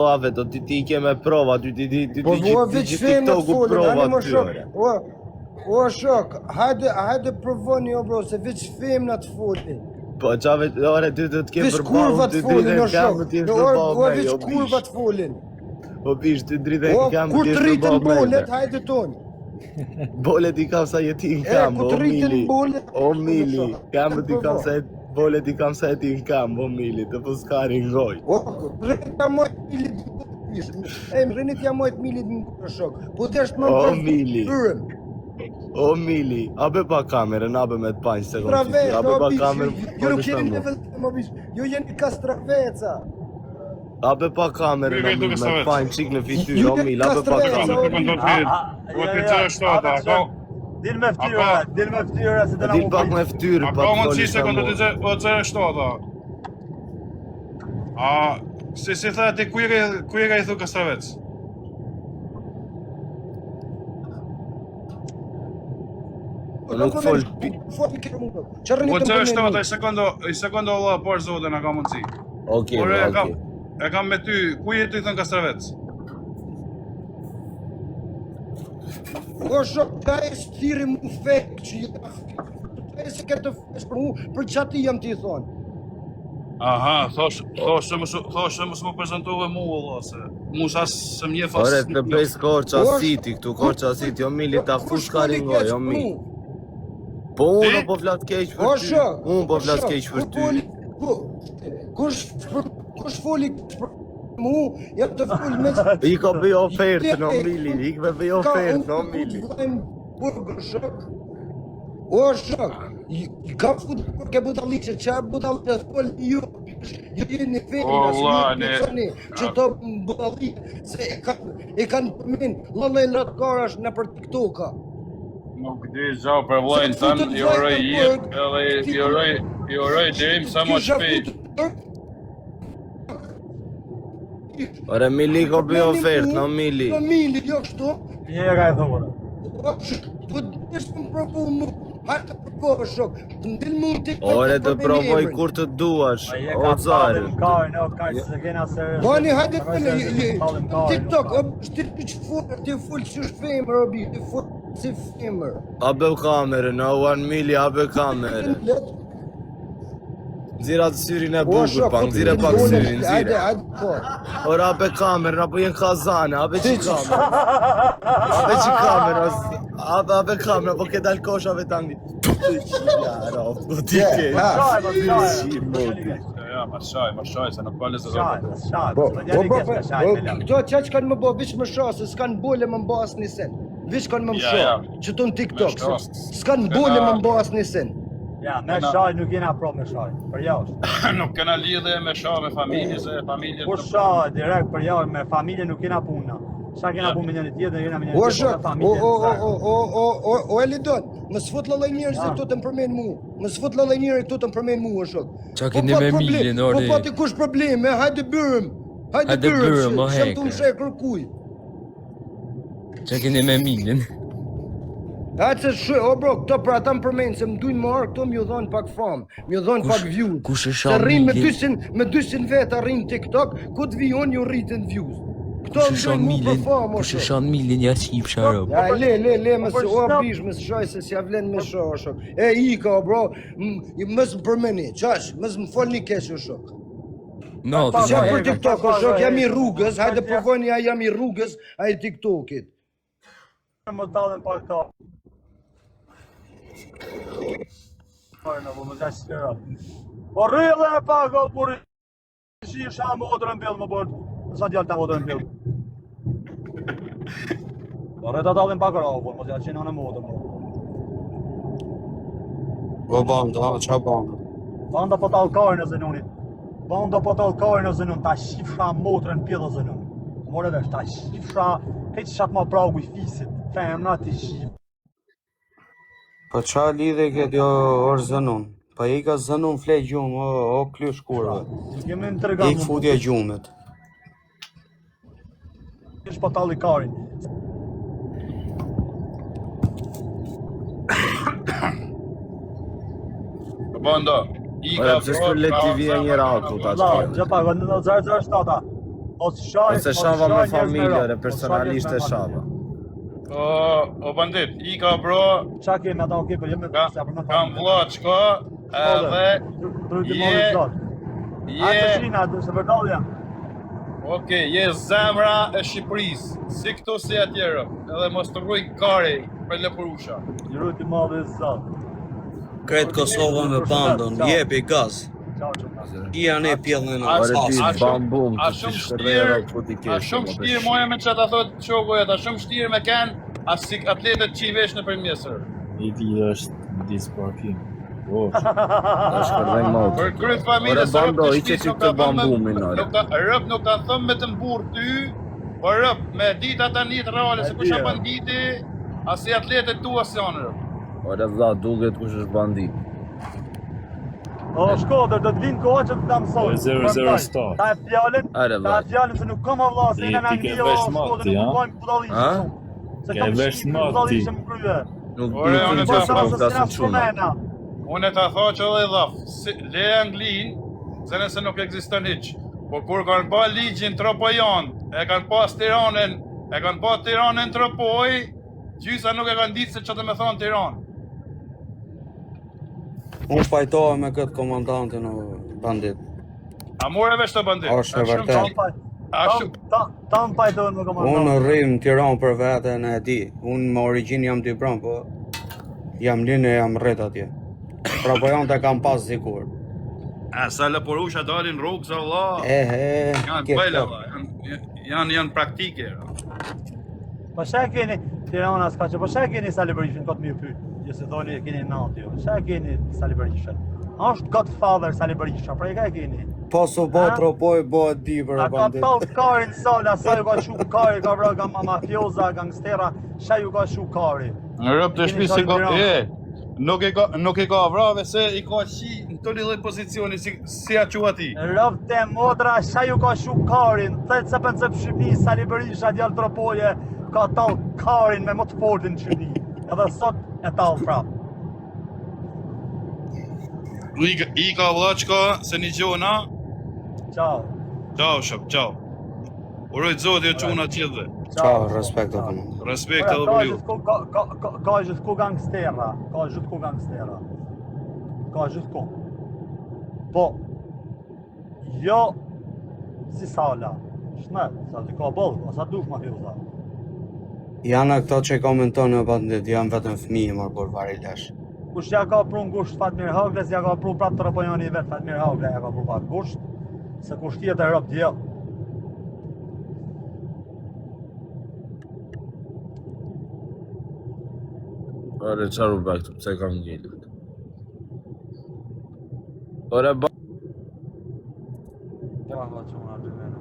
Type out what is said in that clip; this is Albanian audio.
Ave, do ti ke me prova, ty Po vua veç fem në TikToku folën, prova ani më shok. tyre. O shok, hajde provoni o bro, se veç fem në të folin. Po çave, ore ty do të ke Veç përballë, kurva të folin o shok. O veç jo kurva të folin. O bish, ty drejtë O kam kur ti të rritën bolet, hajde ton. Bolet I kam sa jeti në kam, ku të rritën bolet. O mili, kam ti kam sa bolet I kam sa jeti në kam, o mili, të puskari ngoj. O, rrita mojt milit më rrinit ja mojt milit më shok. Po të është më O mili. bërëm. O mili, abe pa kamerën, abe me të panjë sekundë. Stravec, Abe o pa bish, kamerën. ju nuk jeni në vëllë, o bish, ju jeni ka straveca. Abe pa kamerën, o mili, me të panjë qik në fytyrë, Ju o mili, jeni abe pa kastraveca, kamerën. o Dil me ftyra se të na Dil pak me ftyrë, A pa ka të mundësi foli se këndo shumë. të o të shtata? A, si thë ti kujega I thu Kastravec? Nuk fol Fol i kërë mundë. O të shtata, I sekondo Allah, por zote na ka mundësi. Okej, Por okej. e kam me ty, kuje ty thën Kastravec? O shok, ka e stiri mu fek që jeta ka e se këtë fesh për mu, për qati jam t'i thonë. Aha, thosh se mos më prezentove mu Allah, se mu se më njeh Ore, as të bëjs Korça City, këtu Korça City, o mili, ta fush karingoj, o mili. Po unë po flas keq O për ty. shok, Unë po flas keq për ty. Kush foli për mu, jam të fol me... I ka bëj ofertë, no mili, I ka bëj ofertë, no mili. Burgër, shok. O shok, ka fut për ke budalliqe, që budalliqe fol ju jeni fejnë, që të budalliqe, se e kanë përmin, lëllë e lëtkarash në për TikToka. Nuk di zau për vllajën tan, ju uroj deri sa më shpejt. Ore, mili ka bëj ofertë, no mili. No mili, jo kështu. Njëra e thonë. Po është më provu mu, hajtë të përkohë shok, të ndil mu në TikTok. Ore, të provoj kur të duash, o zarë. Se kena se... Bani, hajde të në TikTok, shtirë që full, të full që është femër, obi, të full si femër. Abe kamerën, o one mili, abe kamerën. Nxira të syrin e bukur, pa, nxira pak syrin, nxira. Hajde, po. Ora, abe kamerën, apo jenë kazane, abe që kamerën. Abe që kamerën, abe kamerën, po ke dal koshave tangi. Ja, po ti ke. Ja, ma shaj, se nuk pale se zotë. Këto që kanë më bo, vish më shoh, se s'kanë bole më mbo as një sen. Vish kanë më më shoh, që tu në TikTok, s'kanë bole më mbo as një sen. Ja, me shaj nuk jena pro me shaj, për jashtë. Nuk kena lidhe me shaj, me familje, se familje... Po shaj, direkt për jashtë, me familje nuk jena puna. Sa kena punë me njëri tjetër, jena me njëri tjetër, me familje. O Elidon, më s'fut lëllaj njerëz këtu të më përmen mu. Më s'fut lëllaj njerëz këtu të më përmen mu, o shok. Qa keni me milin, ori? Po pati kush probleme, hajde bërëm. Hajde bërëm, shem të më shaj kërkuj. Qa keni me milin? Hajde se o bro, këto për ata më përmenë, se më dujnë më arë, këto më ju dhonë pak famë, më ju dhonë pak views. Kush e Se shan rrinë milin? me 200 veta rrinë TikTok, ku të vijon ju rritën views. Këto Kush e më shan dojnë mu për milin? famë, o Kush e shok. shan milin ja qip sharop? Ja, le, më se, o bish, më së shoj se s'ja vlen me shoh, o shok. E, Ika, o bro, mësë më përmeni, qash, mësë më folni keq, o shok. No, Qa të për TikTok, o shok, jam I rrugës, hajde provojni a jam I rrugës, a I TikTokit. Më dalën pa këta. Në po më gjash shkera. Po rrëllë e pak, o por shisha më otërën pjellë më bërë. Sa djallë ta më otërën pjellë. Po rrëta dalën pak rrë, po më gjash qenë në më otërën. Po banda, qa banda? Banda po talë karën e zënunit. Banda po talë karën e zënun, ta shifra më otërën pjellë zënun. More vesh, ta shifra, heq shatë ma pragu I fisit. Femna ti shifra. Po qa lidhe këtë jo orë zënun? Po I ka zënun flej gjumë, o klysh kurve. Jemi në tërganë. I futja gjumët. Ish po talë I karin. Banda, Ore, pëse shkër le TV e njëra auto, ta që Gjëpa, në 007. Ose shava me familje, re, personalisht e shava. O bandit, i ka bro, Qa kemi ata oke, për jemi kam vlla qka, edhe Atë shina, se vërdolja. Okej, je zemra e Shqipërisë, si këtu si atjerë, edhe mos të rruj kari për lëpërusha. Juru ti madhe zot. Kretë Kosovën me bandën, jepi gaz. Ciao, ciao. I janë e pjellën në Ore ti asas. bambum, A të shumë ti shkërrera ku ti a kesh. shumë shtirë moja me që ta thot qogoja, a shumë shtirë me kenë, a si atletët që i vesh në për mjesër. I ti është në disë parkim. Oh, Ta shkërrej motë. Për kryt familje, Ore bando, i që që këtë bambumin, ore. Rëp nuk kanë thëmë me të mburë ty, por rëp me dita të njët reale, se kusha banditi, as si atletët tu as janë rëp. Ore vlla, duket kush është bandit. O, Shkodër, do të vinë kohë që të ta mësoj. 0-0 start. Ta e fjallin, Are ta vlla. e fjallin se nuk kam valla, se Ti kanë ke angjo, vesh Shkodër, mati, nuk ha? bojmë budalishë Ha? shumë. Se Ke kam vesh shqipi mati. budalishë më kryve. Nuk Ore, di unë të ta që tham, po flasin çuna. Unë ta tha që edhe dhaf, le Anglin, se nëse nuk ekziston hiç. Po kur kanë pa ligjin Tropojon, e kanë pas Tiranën, e kanë pa Tiranën Tropoj, gjysa nuk e kanë ditë se çfarë më thon Tiranë. Unë pajtoha me këtë komandantin o bandit. A more vesh të bandit? Është e vërtet. A shumë Ta më pajtojnë me komandant. Unë rrim në Tiranë për veten e di. Unë me origjinë jam Tibran, po jam linë e jam rrit atje. Pra po janë të kam pas zikur. a sa lëporusha dalin rrugë sa valla. Janë Janë bëjla valla, janë praktike. Po shë keni, Tirana s'ka që, po shë keni Sali Berishën, këtë mirë pyt. Jo se thoni e keni natë jo. Shë keni Sali Berishën. Është Godfather Sali Berisha, pra e ka e keni. Po su bo tropoj, bo e di për A e ka bandit. talë karin sola, sa ju ka shu kari, ka vra ka mafioza, gangstera, shë ju ka shu kari. Në rëp të shpi si ka... Nuk e ka vrave se i ka qi në të një lloj pozicioni si a qua ti. Rëv të modra, shë ju ka shu karin, të se për nëse për Shqipni, Sali Berisha, djallë tropoje, ka talë karin me më të fortin në Shqipni. Edhe sot e talë prapë. I ka vlla qka se një gjona. Ciao. Ciao shop, ciao. Uroj zoti e çuna tjetër. Ciao, respekt o komandant. Respekt edhe për ju. Ka gjithku gangstera, ka gjithku gangstera. Ka gjithku. Po, jo si sala. Shmet, sa ti ka bëllë, asa dush mafioza. Janë këto që komenton e bandit, janë vetëm fëmijë më kur vari lesh. Kush ja ka prun gusht Fatmir Hagles, ja ka prun prap të Rapojani i vetë Fatmir Hagle, ja ka prun pak gusht, se kush tjetër rëp djel. Ore çfarë u bë këtu, pse kam ngjitur? Ore ba... Ja, valla që më nga dy vene,